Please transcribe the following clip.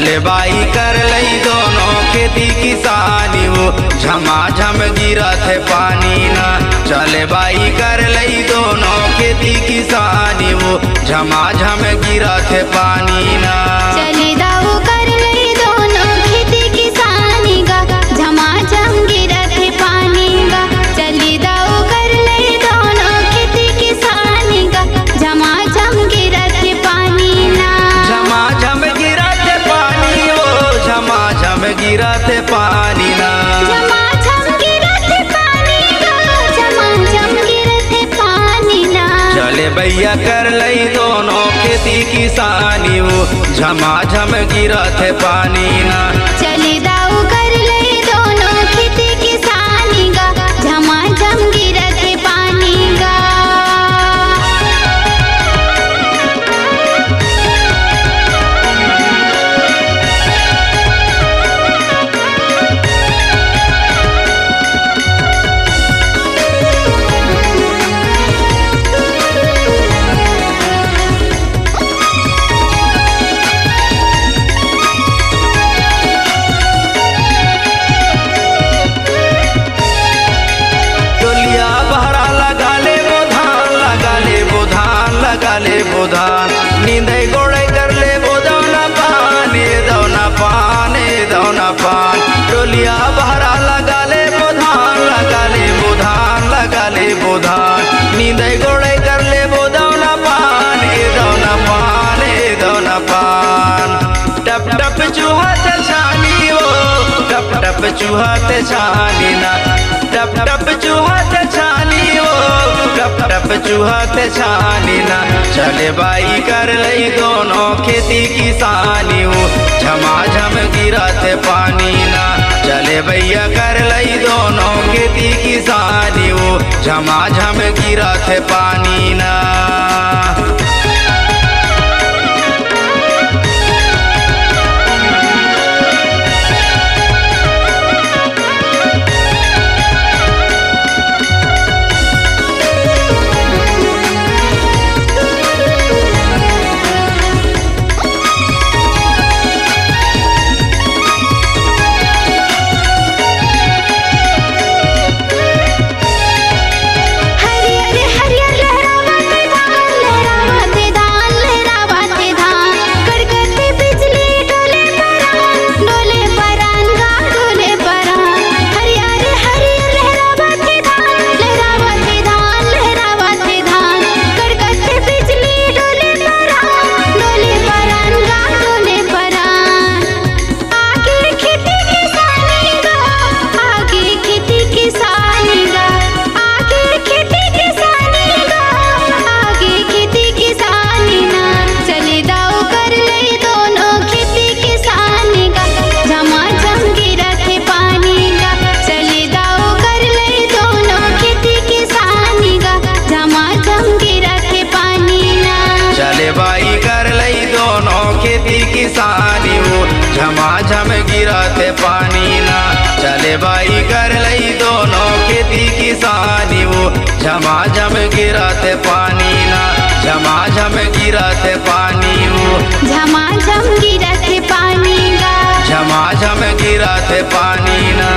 चले बाई कर लई दोनों खेती किसानी वो झमाझम गिरत है पानी ना। चले बाई कर लई दोनों खेती किसानी वो झमाझम गिरत है पानी ना। चले दाऊ कर लई दोनों खेती किसानी गा झमाझम गिरत है पानी गा। चले दाऊ कर लई दोनों खेती किसानी गा झमाझम गिरत है पानी ना। झमाझम गिरत है पानी वो झमाझम गिरत है पानी ना। झमाझम गिरत है पानी गा झमाझम गिरत है पानी ना। चले भैया कर लई दोनों खेती किसानी वो झमाझम गिरत है पानी ना। चले दाऊ कर लई दोनों खेती किसानी गा झमाझम गिरत है पानी गा। बोधान नींदे गोड़े कर ले बोदौना पाने दौना पाने दौना पान। टोलिया बहरा लगा ले बोधान लगा ले बोधान लगा ले बोधान। नींदे गोड़े कर ले बोदौना पाने दौना पाने दौना पान। टप टप चूहत छानी वो टप टप चूहत छानी ना। टप टप चूहत छानी वो टप टप चूहत छानी ना। चले बाई कर लई दोनों खेती किसानी वो झमाझम गिरत पानी ना। चले भैया कर लई दोनों खेती किसानी वो झमाझम गिरत पानी ना। किसानी वो झमाझम गिरत पानी ना। चले बाई कर लई दोनों खेती किसानी वो झमाझम गिरत पानी ना। झमाझम गिरत पानी वो झमाझम गिरत पानी गा झमाझम गिरत पानी ना।